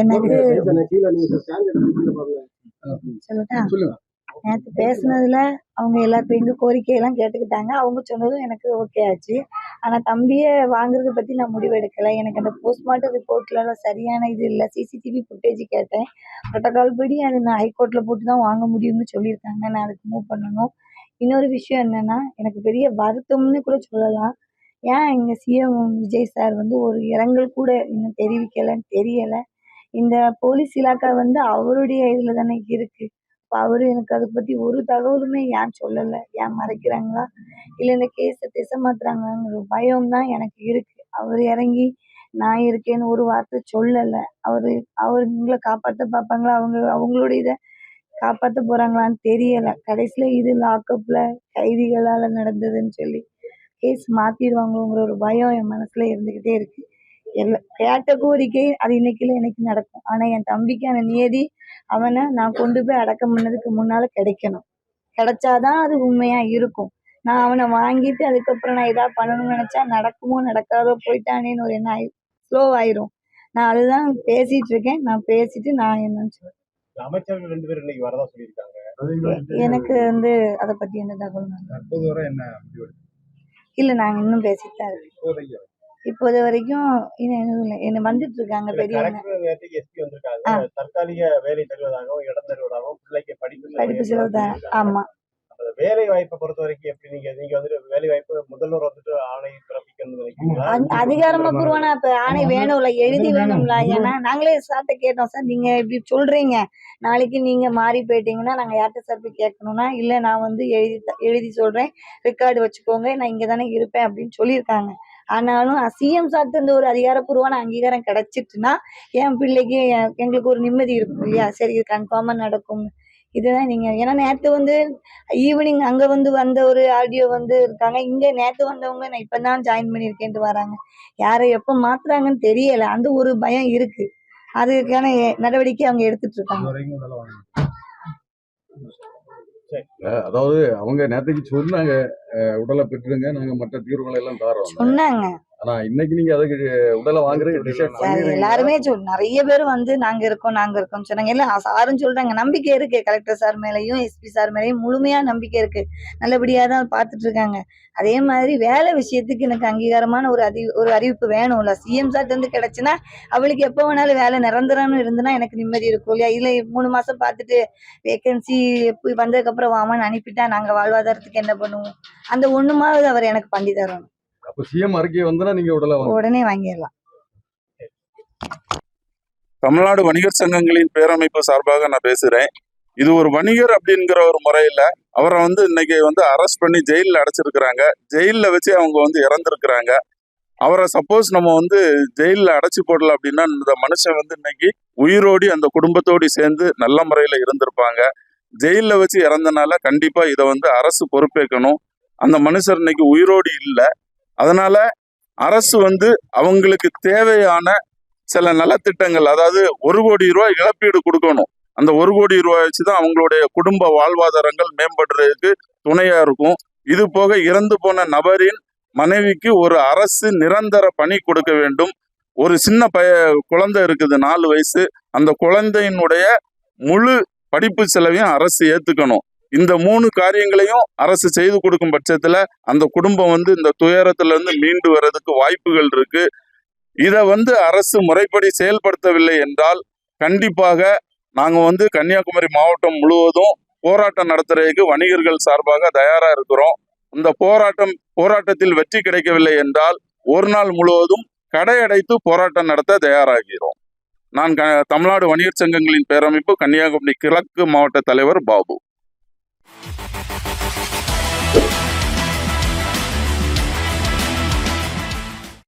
எனக்கு சொல்லட்டா? நேற்று பேசுனதுல அவங்க எல்லாருக்கும் எங்க கோரிக்கையெல்லாம் கேட்டுக்கிட்டாங்க. அவங்க சொன்னதும் எனக்கு ஓகே ஆச்சு. ஆனா தம்பிய வாங்குறத பத்தி நான் முடிவு எடுக்கல. எனக்கு அந்த போஸ்ட்மார்ட்டம் ரிப்போர்ட்லலாம் சரியான இது இல்ல. சிசிடிவி ஃபுட்டேஜ் கேட்டேன். புரோட்டோகால் படி அது நான் ஹைகோர்ட்ல போட்டு தான் வாங்க முடியும்னு சொல்லியிருக்காங்க. நான் அதுக்கு மூவ் பண்ணணும். இன்னொரு விஷயம் என்னன்னா, எனக்கு பெரிய வருத்தம்னு கூட சொல்லலாம். ஏன் எங்க சிஎம் விஜய் சார் வந்து ஒரு இரங்கல் கூட இன்னும் தெரிவிக்கலன்னு தெரியல. இந்த போலீஸ் இலாக்கா வந்து அவருடைய இதுல தானே இருக்கு. அப்ப அவரு எனக்கு அத பத்தி ஒரு தகவலுமே ஏன் சொல்லல? ஏன் மறைக்கிறாங்களா? இல்ல இந்த கேஸ திசை மாத்துறாங்களாங்கிற பயம் தான் எனக்கு இருக்கு. அவரு இறங்கி நான் இருக்கேன்னு ஒரு வார்த்தை சொல்லல. அவரு அவங்கள காப்பாத்த பார்ப்பாங்களா? அவங்களுடைய இத காப்பாத்த போறாங்களான்னு தெரியல. கடைசியில இது லாக்கப்ல கைதிகளால நடந்ததுன்னு சொல்லி கேஸ் மாத்திருவாங்களோங்கிற ஒரு பயம் என் மனசுல இருந்துகிட்டே இருக்கு. கேட்ட கோரிக்கை அது இன்னைக்கு இல்ல என்னைக்கு நடக்கும். ஆனா என் தம்பிக்கான நியதி அவனை நான் கொண்டு போய் அடக்கம் பண்ணதுக்கு முன்னால கிடைக்கணும். கிடைச்சாதான் அது உண்மையா இருக்கும். நான் அவனை வாங்கிட்டு அதுக்கப்புறம் நான் ஏதாவது பண்ணணும்னு நினைச்சா நடக்குமோ நடக்காதோ போயிட்டானேன்னு ஒரு எண்ணம் ஸ்லோ ஆயிரும். நான் அதுதான் பேசிட்டு இருக்கேன். நான் பேசிட்டு நான் என்னன்னு சொல்றேன். அமைச்சர்கள் 2 பேரும் இன்னைக்கு வரதா சொல்லியிருக்காங்க. எனக்கு வந்து அதை பத்தி எந்த தகவல் இல்ல. நாங்க இன்னும் பேசிட்டு தான் இருக்கோம். இப்போது வரைக்கும் என்ன வந்துட்டு இருக்காங்க பெரியவங்க. எஸ்பி வந்திருக்காங்க. தற்காலிக வேலை தருவதாகவும் இடம் தருவதாகவும் பிள்ளைக்கு படிப்பு செலவு தான். ஆமா. வேலை வாய்ப்பை பொறுத்த வரைக்கும் எப்படி நீங்க வந்துட்டு வேலை வாய்ப்பு முதல்வர் வந்துட்டு ஆணை பிறப்பிக்கணும்னு நினைக்கிறீங்களா? அதிகாரப்பூர்வமான இப்ப ஆணை வேணும்ல, எழுதி வேணும்ல. ஏன்னா நாங்களே சார்ட்ட கேட்டோம், சார் நீங்க இப்படி சொல்றீங்க, நாளைக்கு நீங்க மாறி போயிட்டீங்கன்னா நாங்க யார்கிட்ட சார் போய் கேட்கணும்னா, இல்ல நான் வந்து எழுதி சொல்றேன், ரெக்கார்டு வச்சுக்கோங்க, நான் இங்க தானே இருப்பேன் அப்படின்னு சொல்லியிருக்காங்க. ஆனாலும் சிஎம் சார்ட்ட இருந்து ஒரு அதிகாரப்பூர்வமான அங்கீகாரம் கிடைச்சிட்டுன்னா என் பிள்ளைக்கு எங்களுக்கு ஒரு நிம்மதி இருக்கும் இல்லையா? சரி இது கன்ஃபார்மா நடக்கும். இதுதான் நீங்க ஏன்னா நேற்று வந்து ஈவினிங் அங்க வந்து வந்த ஒரு ஆடியோ வந்து இருக்காங்க. இங்க நேற்று வந்தவங்க நான் இப்பதான் ஜாயின் பண்ணியிருக்கேன்ட்டு வராங்க. யாரை எப்ப மாத்துறாங்கன்னு தெரியல. அந்த ஒரு பயம் இருக்கு. அதுக்கான நடவடிக்கை அவங்க எடுத்துட்டு இருக்காங்க. அதாவது அவங்க நேற்றுக்கு சொன்னாங்க, உடலை பெற்றுடுங்க, நாங்க மற்ற தீர்வுகளை எல்லாம் தாரோம் சொன்னாங்க. ஆனா இன்னைக்கு நீங்க அதுக்கு உடலை வாங்குறது எல்லாருமே நிறைய பேர் வந்து நாங்க இருக்கோம் சொன்னாங்க. இல்ல சாரும் சொல்றாங்க, நம்பிக்கை இருக்கு. கலெக்டர் சார் மேலயும் எஸ்பி சார் மேலயும் முழுமையா நம்பிக்கை இருக்கு. நல்லபடியா தான் பார்த்துட்டு இருக்காங்க. அதே மாதிரி வேலை விஷயத்துக்கு எனக்கு அங்கீகாரமான ஒரு அறிவிப்பு வேணும்ல. சிஎம் சார்ட்ட இருந்து கிடைச்சுன்னா அவளுக்கு எப்ப வேணாலும் வேலை நிரந்தரம்னு இருந்துன்னா எனக்கு நிம்மதி இருக்கும் இல்லையா? இல்ல 3 மாசம் பார்த்துட்டு வேகன்சி வந்ததுக்கு அப்புறம் வாமான்னு அனுப்பிட்டா நாங்க வாழ்வாதாரத்துக்கு என்ன பண்ணுவோம்? அந்த ஒண்ணுமாவது அவர் எனக்கு பண்ணி தரணும். அப்ப சிஎம் அறிக்கை வந்தா நீங்க உடனே வாங்கிடலாம். தமிழ்நாடு வணிகர் சங்கங்களின் பேரமைப்பு சார்பாக நான் பேசுறேன். இது ஒரு வணிகர் அப்படிங்கிற ஒரு முறையில அவரை வந்து இன்னைக்கு வந்து அரெஸ்ட் பண்ணி ஜெயிலில் அடைச்சிருக்கிறாங்க. ஜெயிலில் வச்சு அவங்க வந்து இறந்துருக்குறாங்க. அவரை சப்போஸ் நம்ம வந்து ஜெயிலில் அடைச்சி போடல அப்படின்னா இந்த மனுஷன் வந்து இன்னைக்கு உயிரோடி அந்த குடும்பத்தோடு சேர்ந்து நல்ல முறையில இருந்திருப்பாங்க. ஜெயிலில் வச்சு இறந்தனால கண்டிப்பா இதை வந்து அரசு பொறுப்பேற்கணும். அந்த மனுஷர் இன்னைக்கு உயிரோடி இல்லை. அதனால அரசு வந்து அவங்களுக்கு தேவையான சில நலத்திட்டங்கள், அதாவது 1 கோடி ரூபாய் இழப்பீடு கொடுக்கணும். அந்த 1 கோடி ரூபாய் வச்சுதான் அவங்களுடைய குடும்ப வாழ்வாதாரங்கள் மேம்படுறதுக்கு துணையா இருக்கும். இது போக இறந்து போன நபரின் மனைவிக்கு ஒரு அரசு நிரந்தர பணி கொடுக்க வேண்டும். ஒரு சின்ன குழந்தை இருக்குது 4 வயசு. அந்த குழந்தையினுடைய முழு படிப்பு செலவையும் அரசு ஏத்துக்கணும். இந்த 3 காரியங்களையும் அரசு செய்து கொடுக்கும் பட்சத்துல அந்த குடும்பம் வந்து இந்த துயரத்துல இருந்து மீண்டு வர்றதுக்கு வாய்ப்புகள் இருக்கு. இதை வந்து அரசு முறைப்படி செயல்படுத்தவில்லை என்றால் கண்டிப்பாக நாங்க வந்து கன்னியாகுமரி மாவட்டம் முழுவதும் போராட்டம் நடத்துறதுக்கு வணிகர்கள் சார்பாக தயாரா இருக்கிறோம். இந்த போராட்டத்தில் வெற்றி கிடைக்கவில்லை என்றால் ஒரு நாள் முழுவதும் கடையடைத்து போராட்டம் நடத்த தயாராகிறோம். நான் தமிழ்நாடு வணிகர் சங்கங்களின் பேரமைப்பு கன்னியாகுமரி கிழக்கு மாவட்ட தலைவர் பாபு.